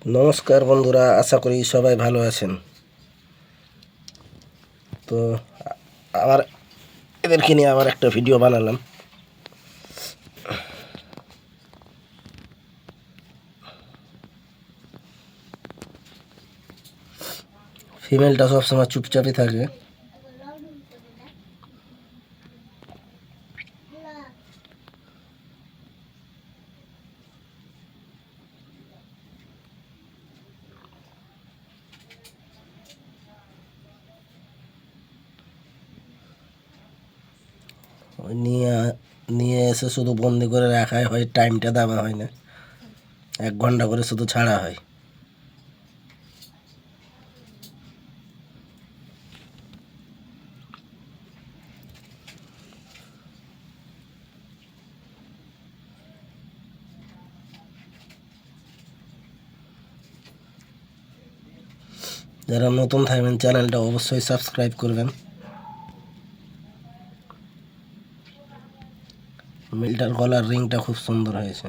নমস্কার বন্ধুরা, আশা করি সবাই ভালো আছেন। তো আবার এদেরকে নিয়ে আবার একটা ভিডিও বানালাম। ফিমেলটা সবসময় চুপচাপই থাকে। ওই নিয়ে নিয়ে এসে শুধু বন্দি করে রাখাই হয়, টাইমটা দেওয়া হয় না। 1 ঘন্টা করে শুধু ছাড়া হয়। যারা নতুন থাকবেন চ্যানেলটা অবশ্যই সাবস্ক্রাইব করবেন। মিলটার গলার রিংটা খুব সুন্দর হয়েছে।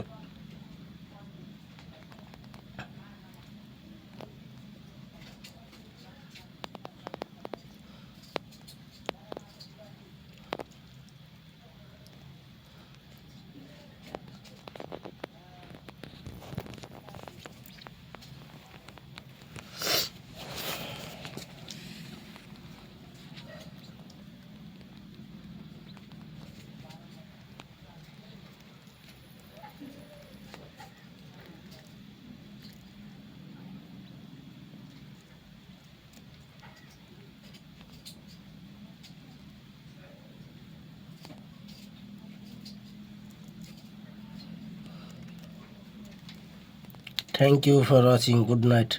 Thank you for watching. Good night.